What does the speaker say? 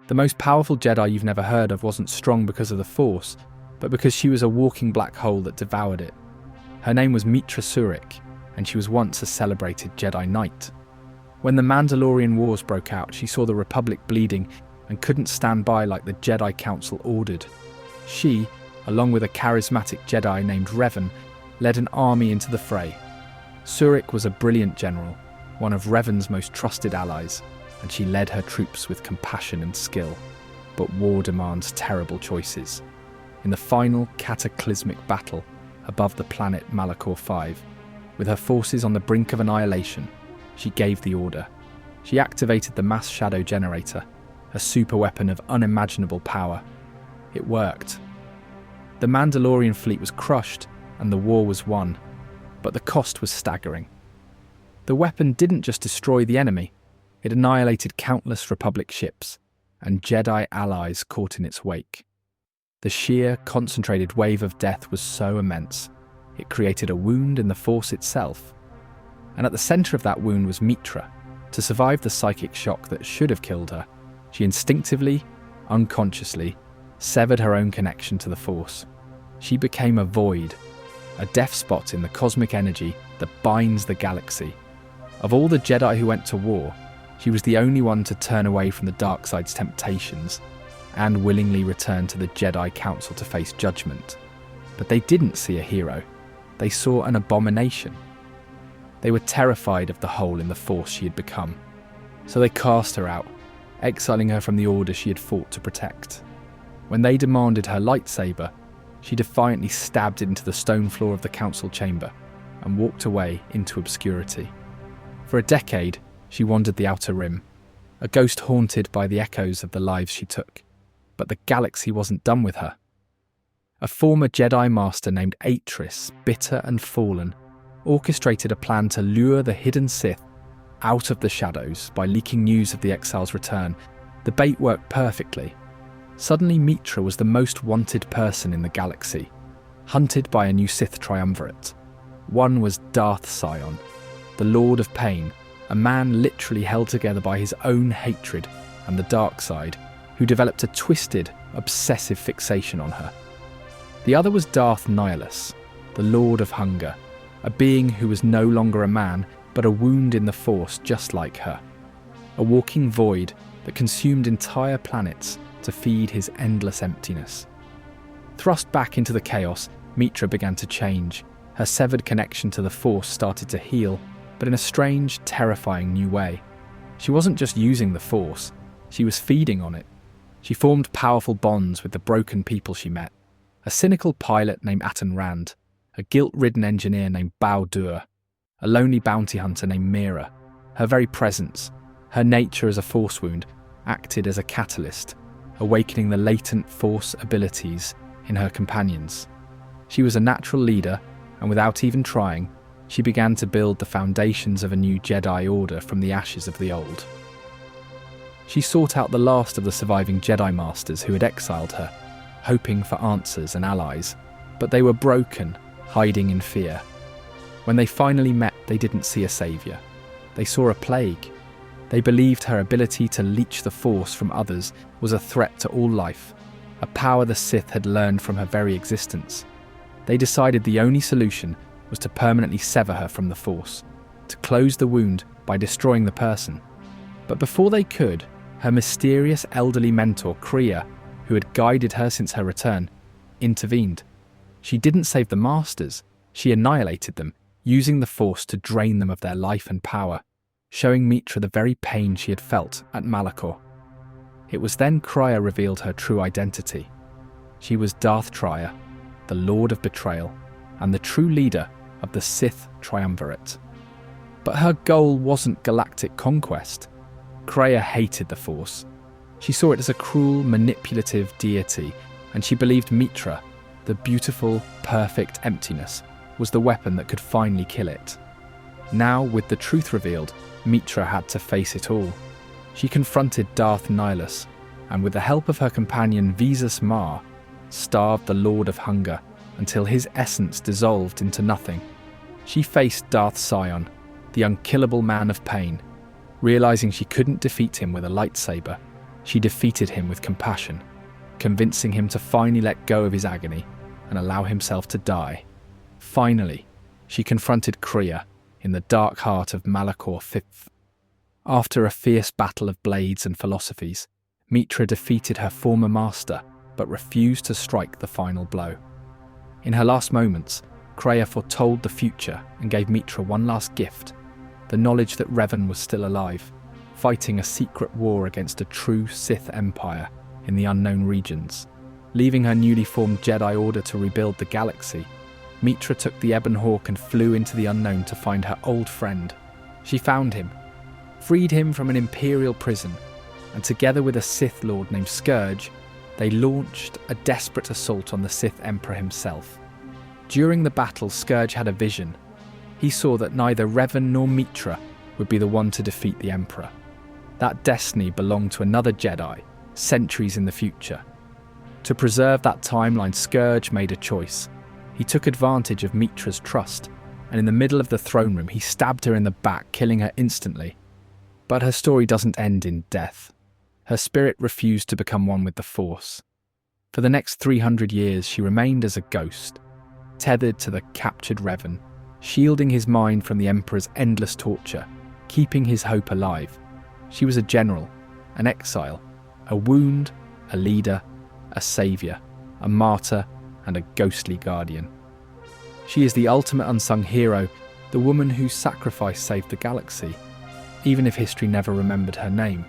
The most powerful Jedi you've never heard of wasn't strong because of the Force, but because she was a walking black hole that devoured it. Her name was Meetra Surik, and she was once a celebrated Jedi Knight. When the Mandalorian Wars broke out, she saw the Republic bleeding and couldn't stand by like the Jedi Council ordered. She, along with a charismatic Jedi named Revan, led an army into the fray. Surik was a brilliant general, one of Revan's most trusted allies, and she led her troops with compassion and skill. But war demands terrible choices. In the final cataclysmic battle above the planet Malachor V, with her forces on the brink of annihilation, she gave the order. She activated the mass shadow generator, a superweapon of unimaginable power. It worked. The Mandalorian fleet was crushed and the war was won, but the cost was staggering. The weapon didn't just destroy the enemy, it annihilated countless Republic ships and Jedi allies caught in its wake. The sheer, concentrated wave of death was so immense, it created a wound in the Force itself. And at the centre of that wound was Meetra. To survive the psychic shock that should have killed her, she instinctively, unconsciously, severed her own connection to the Force. She became a void, a deaf spot in the cosmic energy that binds the galaxy. Of all the Jedi who went to war, she was the only one to turn away from the dark side's temptations and willingly return to the Jedi Council to face judgment. But they didn't see a hero. They saw an abomination. They were terrified of the hole in the Force she had become. So they cast her out, exiling her from the Order she had fought to protect. When they demanded her lightsaber, she defiantly stabbed it into the stone floor of the council chamber and walked away into obscurity. For a decade, she wandered the Outer Rim, a ghost haunted by the echoes of the lives she took. But the galaxy wasn't done with her. A former Jedi Master named Atris, bitter and fallen, orchestrated a plan to lure the hidden Sith out of the shadows by leaking news of the Exile's return. The bait worked perfectly. Suddenly Meetra was the most wanted person in the galaxy, hunted by a new Sith Triumvirate. One was Darth Sion, the Lord of Pain, a man literally held together by his own hatred and the dark side, who developed a twisted, obsessive fixation on her. The other was Darth Nihilus, the Lord of Hunger, a being who was no longer a man, but a wound in the Force just like her. A walking void that consumed entire planets to feed his endless emptiness. Thrust back into the chaos, Meetra began to change. Her severed connection to the Force started to heal, but in a strange, terrifying new way. She wasn't just using the Force, she was feeding on it. She formed powerful bonds with the broken people she met. A cynical pilot named Atan Rand, a guilt-ridden engineer named Bao Dur, a lonely bounty hunter named Mira. Her very presence, her nature as a Force wound, acted as a catalyst, awakening the latent Force abilities in her companions. She was a natural leader, and without even trying, she began to build the foundations of a new Jedi Order from the ashes of the old. She sought out the last of the surviving Jedi Masters who had exiled her, hoping for answers and allies, but they were broken, hiding in fear. When they finally met, they didn't see a saviour. They saw a plague. They believed her ability to leech the Force from others was a threat to all life, a power the Sith had learned from her very existence. They decided the only solution was to permanently sever her from the Force, to close the wound by destroying the person. But before they could, her mysterious elderly mentor, Kreia, who had guided her since her return, intervened. She didn't save the Masters, she annihilated them, using the Force to drain them of their life and power, showing Meetra the very pain she had felt at Malachor. It was then Kreia revealed her true identity. She was Darth Trier, the Lord of Betrayal, and the true leader of the Sith Triumvirate. But her goal wasn't galactic conquest. Kreia hated the Force. She saw it as a cruel, manipulative deity, and she believed Meetra, the beautiful, perfect emptiness, was the weapon that could finally kill it. Now, with the truth revealed, Meetra had to face it all. She confronted Darth Nihilus, and with the help of her companion Visas Mar, starved the Lord of Hunger until his essence dissolved into nothing. She faced Darth Sion, the unkillable man of pain, realizing she couldn't defeat him with a lightsaber. She defeated him with compassion, convincing him to finally let go of his agony and allow himself to die. Finally, she confronted Kreia in the dark heart of Malachor V. After a fierce battle of blades and philosophies, Meetra defeated her former master but refused to strike the final blow. In her last moments, Kreia foretold the future and gave Meetra one last gift, the knowledge that Revan was still alive, fighting a secret war against a true Sith Empire in the unknown regions. Leaving her newly formed Jedi Order to rebuild the galaxy, Meetra took the Ebon Hawk and flew into the unknown to find her old friend. She found him, freed him from an Imperial prison, and together with a Sith Lord named Scourge, they launched a desperate assault on the Sith Emperor himself. During the battle, Scourge had a vision. He saw that neither Revan nor Meetra would be the one to defeat the Emperor. That destiny belonged to another Jedi, centuries in the future. To preserve that timeline, Scourge made a choice. He took advantage of Meetra's trust, and in the middle of the throne room, he stabbed her in the back, killing her instantly. But her story doesn't end in death. Her spirit refused to become one with the Force. For the next 300 years, she remained as a ghost, tethered to the captured Revan, shielding his mind from the Emperor's endless torture, keeping his hope alive. She was a general, an exile, a wound, a leader, a saviour, a martyr, and a ghostly guardian. She is the ultimate unsung hero, the woman whose sacrifice saved the galaxy, even if history never remembered her name.